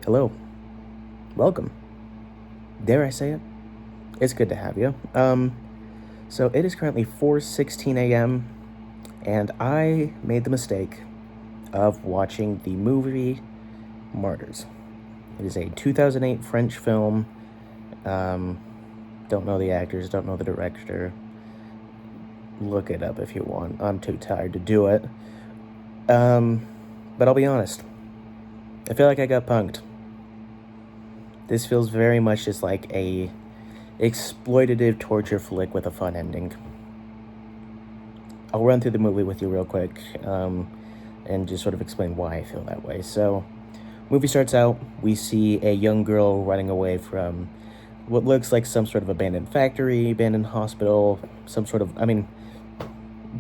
Hello, welcome. Dare I say it? It's good to have you. So it is currently 4:16 a.m. and I made the mistake of watching the movie Martyrs. It is a 2008 French film. Um, don't know the actors, don't know the director. Look it up if you want. I'm too tired to do it. Um, but I'll be honest. I feel like I got punked. This feels very much just like a exploitative torture flick with a fun ending. I'll run through the movie with you real quick, and just sort of explain why I feel that way. So, movie starts out. We see a young girl running away from what looks like some sort of abandoned factory, abandoned hospital, some sort of,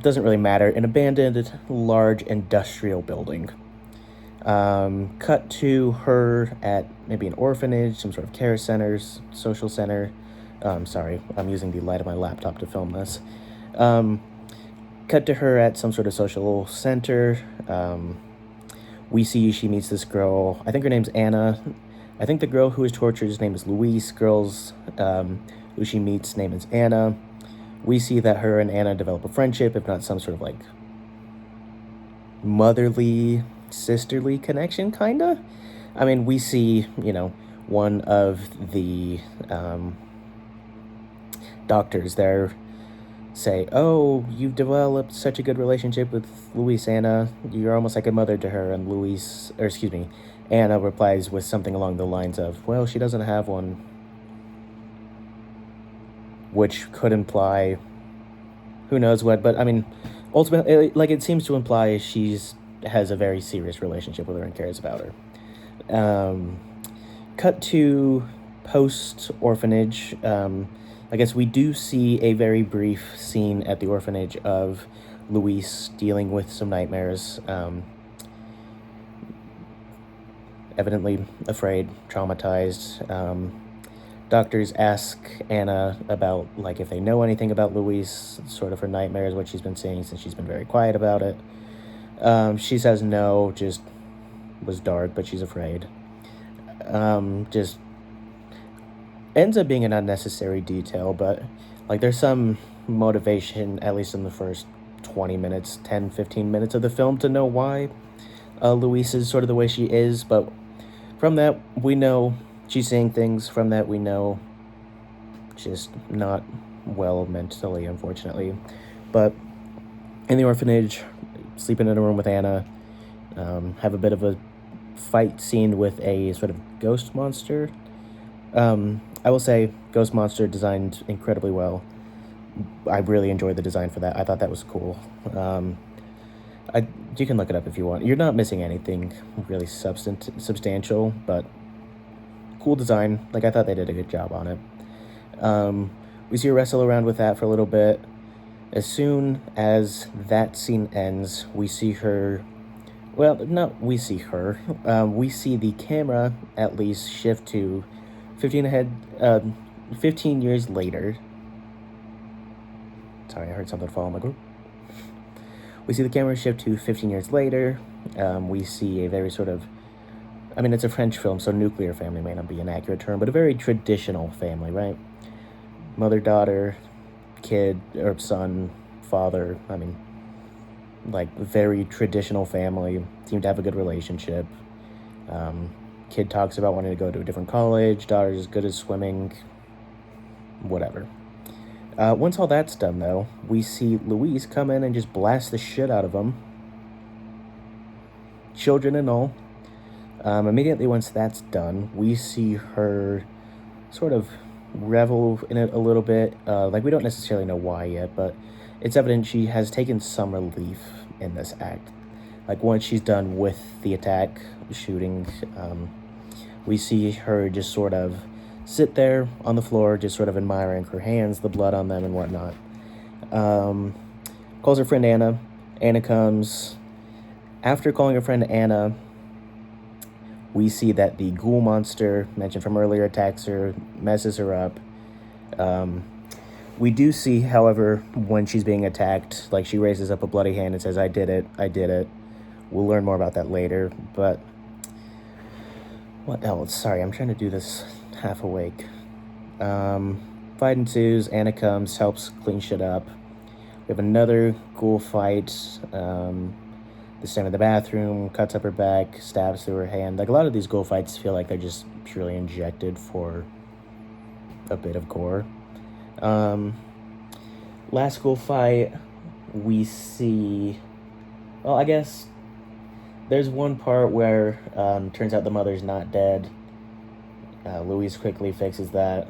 doesn't really matter, an abandoned large industrial building. Cut to her at maybe an orphanage, some sort of care centers, social center. Sorry, I'm using the light of my laptop to film this. Cut to her at some sort of social center. We see she meets this girl. I think her name's Anna. I think the girl who is tortured's name is Louise. Girl's who she meets' name is Anna. We see that her and Anna develop a friendship, if not some sort of like motherly, sisterly connection, kinda. We see, one of the doctors there say, "Oh, you've developed such a good relationship with Louise, Anna. You're almost like a mother to her." And Anna replies with something along the lines of, "Well, she doesn't have one," which could imply who knows what. But ultimately, like, it seems to imply she's has a very serious relationship with her and cares about her. Cut to post orphanage. I guess we do see a very brief scene at the orphanage of Luis dealing with some nightmares. Evidently afraid, traumatized. Doctors ask Anna about, like, if they know anything about Luis, sort of her nightmares, what she's been seeing, since she's been very quiet about it. She says no, just was dark, but she's afraid. Just ends up being an unnecessary detail, but like there's some motivation, at least in the first 20 minutes, 10, 15 minutes of the film, to know why Louise is sort of the way she is. But from that, we know she's seeing things. From that, we know just not well mentally, unfortunately. But in the orphanage, sleeping in a room with Anna, have a bit of a fight scene with a sort of ghost monster. I will say, Ghost Monster designed incredibly well. I really enjoyed the design for that. I thought that was cool. You can look it up if you want. You're not missing anything really substantial, but cool design. Like, I thought they did a good job on it. We see her wrestle around with that for a little bit. As soon as that scene ends, we see her. Well, not we see her. We see the camera at least shift to 15 years later. Sorry, I heard something fall in my group. We see the camera shift to 15 years later. We see a very sort of, it's a French film, so nuclear family may not be an accurate term, but a very traditional family, right? Mother, daughter, kid, or son, father. Like, very traditional family. Seem to have a good relationship. Kid talks about wanting to go to a different college. Daughter's as good as swimming. Whatever. Once all that's done, though, we see Louise come in and just blast the shit out of them. Children and all. Immediately once that's done, we see her sort of revel in it a little bit. Like, we don't necessarily know why yet, but it's evident she has taken some relief in this act. Like, once she's done with the attack, shooting, we see her just sort of sit there on the floor, just sort of admiring her hands, the blood on them and whatnot. Calls her friend Anna. Anna comes. After calling her friend Anna, we see that the ghoul monster mentioned from earlier attacks her, messes her up. We do see, however, when she's being attacked, like, she raises up a bloody hand and says, I did it. We'll learn more about that later, but What else? Sorry, I'm trying to do this half awake. Fight ensues. Anna comes, helps clean shit up. We have another ghoul fight. This time in the bathroom, cuts up her back, stabs through her hand. Like, a lot of these ghoul fights feel like they're just purely injected for a bit of gore. Last ghoul fight, we see... Well, I guess there's one part where turns out the mother's not dead. Louise quickly fixes that.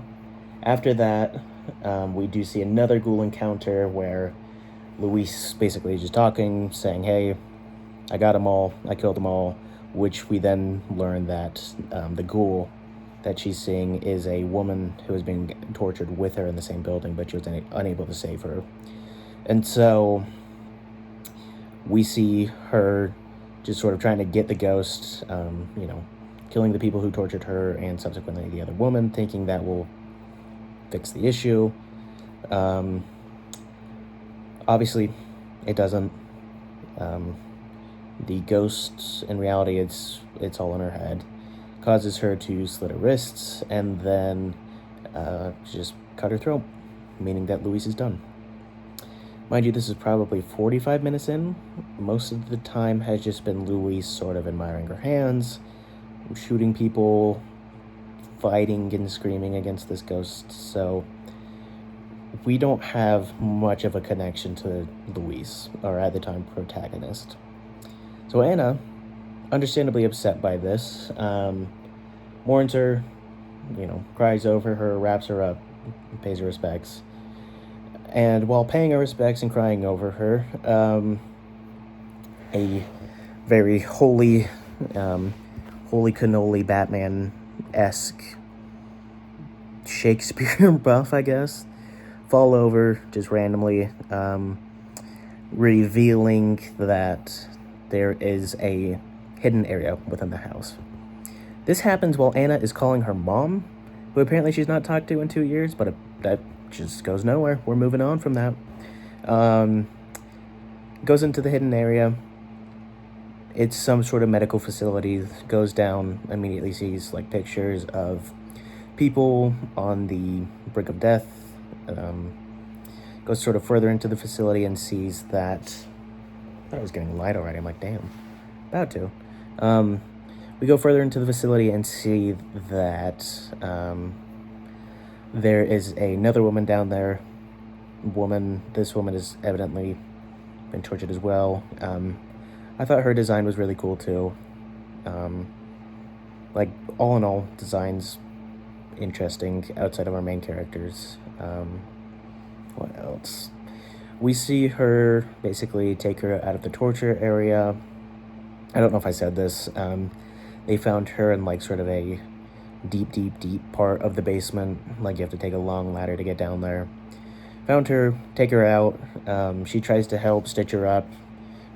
After that, we do see another ghoul encounter where Louise basically is just talking, saying, hey, I got them all, I killed them all, which we then learn that the ghoul that she's seeing is a woman who was being tortured with her in the same building, but she was unable to save her. And so we see her just sort of trying to get the ghost, killing the people who tortured her and subsequently the other woman, thinking that will fix the issue. Obviously, it doesn't. The ghost, in reality, it's all in her head. Causes her to slit her wrists and then just cut her throat, meaning that Louise is done. Mind you, this is probably 45 minutes in. Most of the time has just been Louise sort of admiring her hands, shooting people, fighting and screaming against this ghost. So we don't have much of a connection to Louise, or at the time, protagonist. So Anna, understandably upset by this, mourns her, cries over her, wraps her up, pays her respects. And while paying her respects and crying over her, a very holy cannoli Batman-esque Shakespeare buff, I guess, fall over just randomly, revealing that there is a hidden area within the house. This happens while Anna is calling her mom, who apparently she's not talked to in 2 years, but that just goes nowhere. We're moving on from that. Goes into the hidden area. It's some sort of medical facility. Goes down, immediately sees like pictures of people on the brink of death. Goes sort of further into the facility and sees that... I thought it was getting light already. I'm like, damn, about to. We go further into the facility and see that there is another woman down there. This woman has evidently been tortured as well. I thought her design was really cool too. All in all, design's interesting outside of our main characters. What else? We see her basically take her out of the torture area. I don't know if I said this. They found her in like sort of a deep part of the basement. Like you have to take a long ladder to get down there. Found her, take her out. She tries to help stitch her up.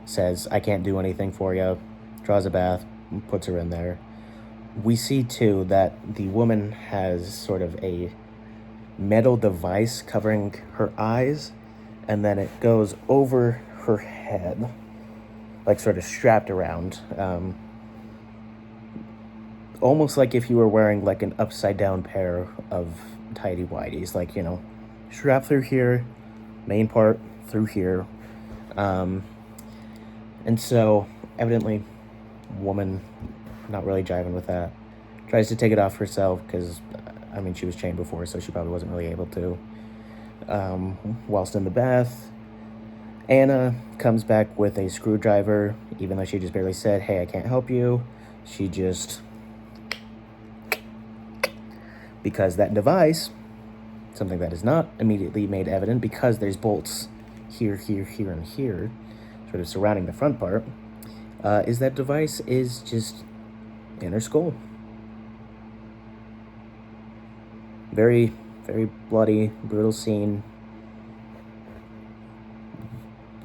Says, I can't do anything for you. Draws a bath, puts her in there. We see too that the woman has sort of a metal device covering her eyes, and then it goes over her head, like sort of strapped around. Almost like if you were wearing like an upside down pair of tighty whities, like, strap through here, main part through here. And so evidently woman not really jiving with that. Tries to take it off herself because, she was chained before, so she probably wasn't really able to. Whilst in the bath, Anna comes back with a screwdriver, even though she just barely said, hey, I can't help you. She just... Because that device, something that is not immediately made evident because there's bolts here, and here, sort of surrounding the front part, is that device is just in her skull. Very, very bloody, brutal scene.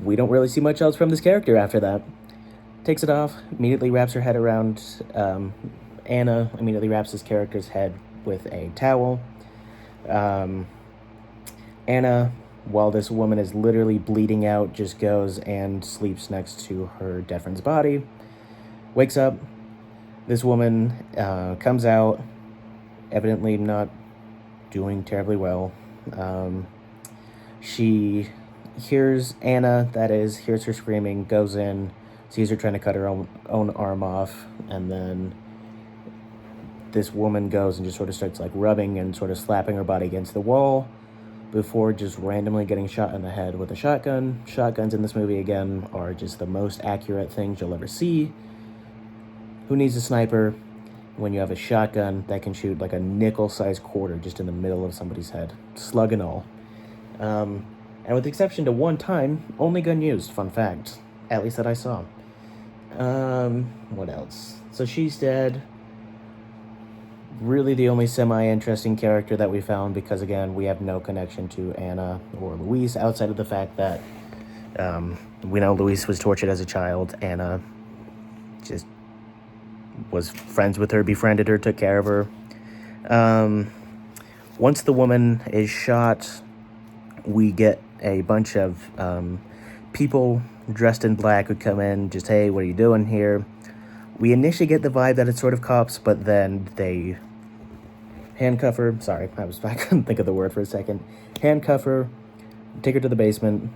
We don't really see much else from this character after that. Takes it off, immediately wraps her head around. Anna immediately wraps this character's head with a towel. Anna, while this woman is literally bleeding out, just goes and sleeps next to her dead friend's body. Wakes up, This woman comes out, evidently not doing terribly well. She hears Anna, hears her screaming, goes in, sees her trying to cut her own arm off, and then this woman goes and just sort of starts like rubbing and sort of slapping her body against the wall before just randomly getting shot in the head with a shotgun. Shotguns in this movie, again, are just the most accurate things you'll ever see. Who needs a sniper when you have a shotgun that can shoot like a nickel-sized quarter just in the middle of somebody's head, slug and all? And with the exception to one time, only gun used, fun fact, at least that I saw. What else? So she's dead. Really the only semi-interesting character that we found, because again, we have no connection to Anna or Luis outside of the fact that we know Luis was tortured as a child. Anna just was friends with her, befriended her, took care of her. Once the woman is shot, we get a bunch of people dressed in black who come in, just, hey, what are you doing here? We initially get the vibe that it's sort of cops, but then they handcuff her. Sorry, I couldn't think of the word for a second. Handcuff her, take her to the basement,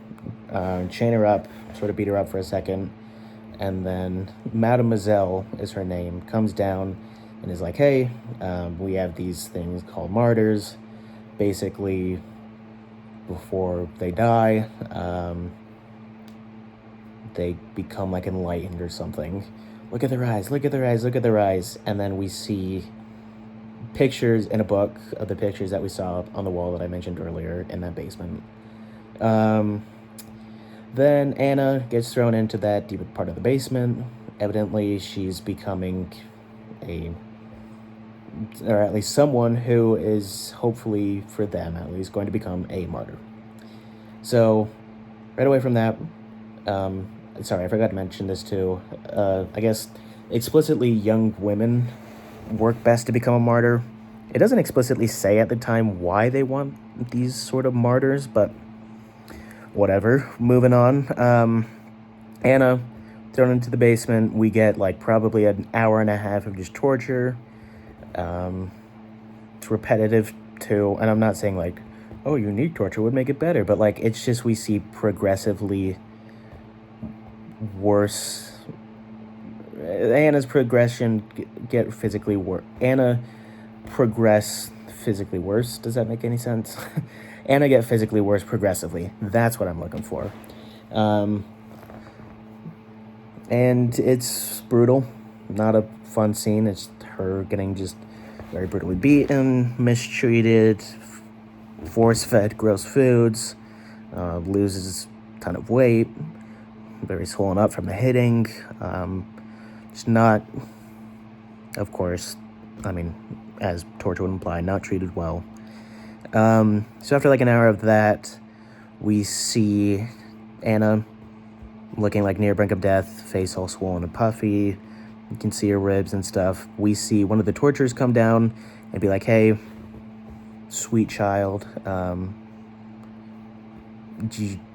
chain her up, sort of beat her up for a second, and then Mademoiselle is her name, comes down and is like, hey, we have these things called Martyrs. Basically, before they die, they become like enlightened or something. Look at their eyes, look at their eyes, look at their eyes. And then we see pictures in a book of the pictures that we saw on the wall that I mentioned earlier in that basement. Then Anna gets thrown into that deep part of the basement. Evidently, she's becoming or at least someone who is, hopefully for them at least, going to become a martyr. So, right away from that, sorry, I forgot to mention this too. I guess explicitly young women work best to become a martyr. It doesn't explicitly say at the time why they want these sort of martyrs, but whatever. Moving on. Anna thrown into the basement. We get like probably an hour and a half of just torture. It's repetitive too, and I'm not saying like, oh, unique torture would make it better, but like it's just we see progressively worse. Anna's progression get physically worse. Anna progress physically worse. Does that make any sense? Anna get physically worse progressively. That's what I'm looking for. And it's brutal. Not a fun scene. It's her getting just very brutally beaten, mistreated, force-fed gross foods, loses a ton of weight, very swollen up from the hitting. It's not, of course, I mean, as torture would imply, not treated well. So after like an hour of that, we see Anna looking like near brink of death, face all swollen and puffy. You can see her ribs and stuff. We see one of the torturers come down and be like, hey, sweet child, the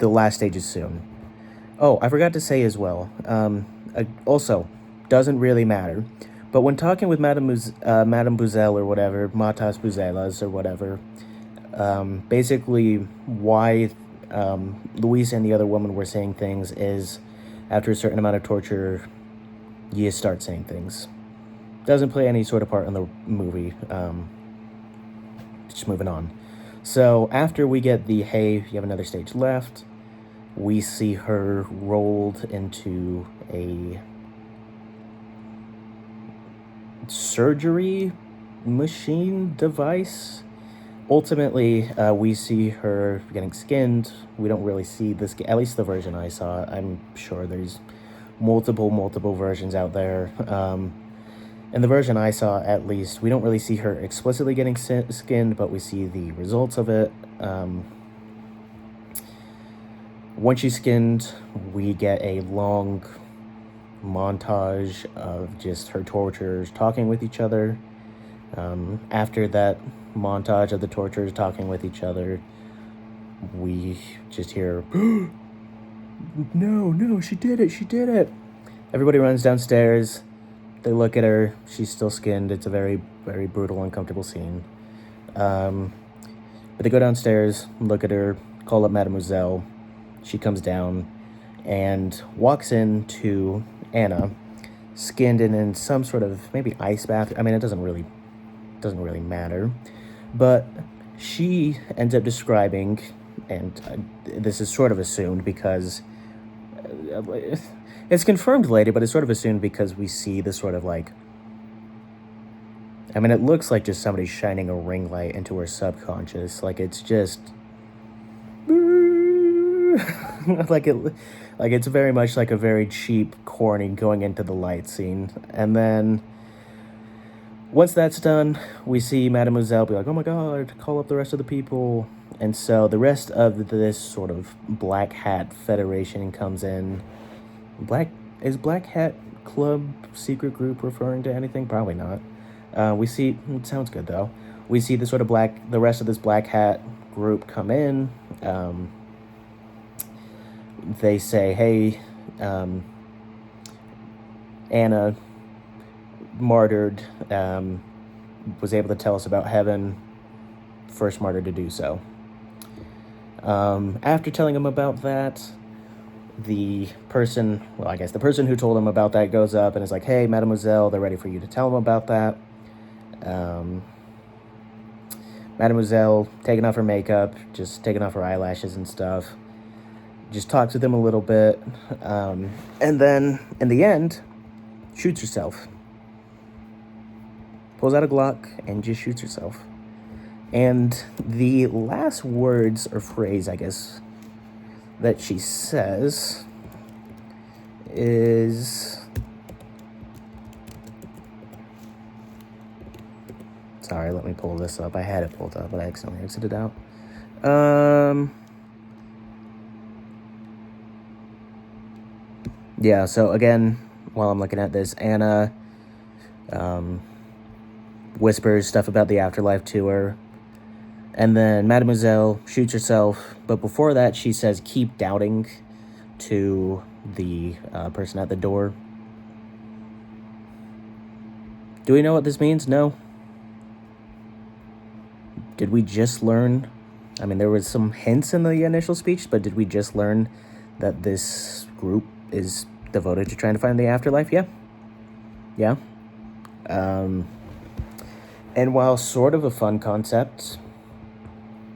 last stage is soon. Oh, I forgot to say as well, also, doesn't really matter, but when talking with Madame Buzel or whatever, Matas Buzelas or whatever, basically why Luis and the other woman were saying things is after a certain amount of torture, you start saying things. Doesn't play any sort of part in the movie. Just moving on. So after we get the, hey, you have another stage left, we see her rolled into a surgery machine device. Ultimately, we see her getting skinned. We don't really see this, at least the version I saw. I'm sure there's multiple versions out there. In the version I saw, at least, we don't really see her explicitly getting skinned, but we see the results of it. Once she's skinned, we get a long montage of just her torturers talking with each other. After that montage of the torturers talking with each other, we just hear, no, she did it. Everybody runs downstairs. They look at her. She's still skinned. It's a very, very brutal, uncomfortable scene. But they go downstairs, look at her, call up Mademoiselle. She comes down and walks into Anna, skinned and in some sort of maybe ice bath. I mean, it doesn't really matter. But she ends up describing, and this is sort of assumed because it's confirmed later, but it's sort of assumed because we see this sort of like, I mean, it looks like just somebody shining a ring light into her subconscious. Like, it's just like it's very much like a very cheap, corny going into the light scene. And then once that's done, we see Mademoiselle be like, oh my god, call up the rest of the people. And so the rest of this sort of Black Hat Federation comes in. Is Black Hat Club secret group referring to anything? Probably not. We see, it sounds good though. We see the rest of this Black Hat group come in. They say, hey, Anna martyred, was able to tell us about heaven, first martyr to do so. After telling him about that, the person who told him about that goes up and is like, hey, Mademoiselle, they're ready for you to tell them about that. Mademoiselle, taking off her makeup, just taking off her eyelashes and stuff, just talks with him a little bit, and then, in the end, shoots herself. Pulls out a Glock and just shoots herself. And the last words or phrase, I guess, that she says is... Sorry, let me pull this up. I had it pulled up, but I accidentally exited out. Yeah, so again, while I'm looking at this, Anna whispers stuff about the afterlife to her. And then Mademoiselle shoots herself. But before that, she says, keep doubting to the person at the door. Do we know what this means? No. Did we just learn? I mean, there was some hints in the initial speech, but did we just learn that this group is devoted to trying to find the afterlife? Yeah. Yeah. And while sort of a fun concept,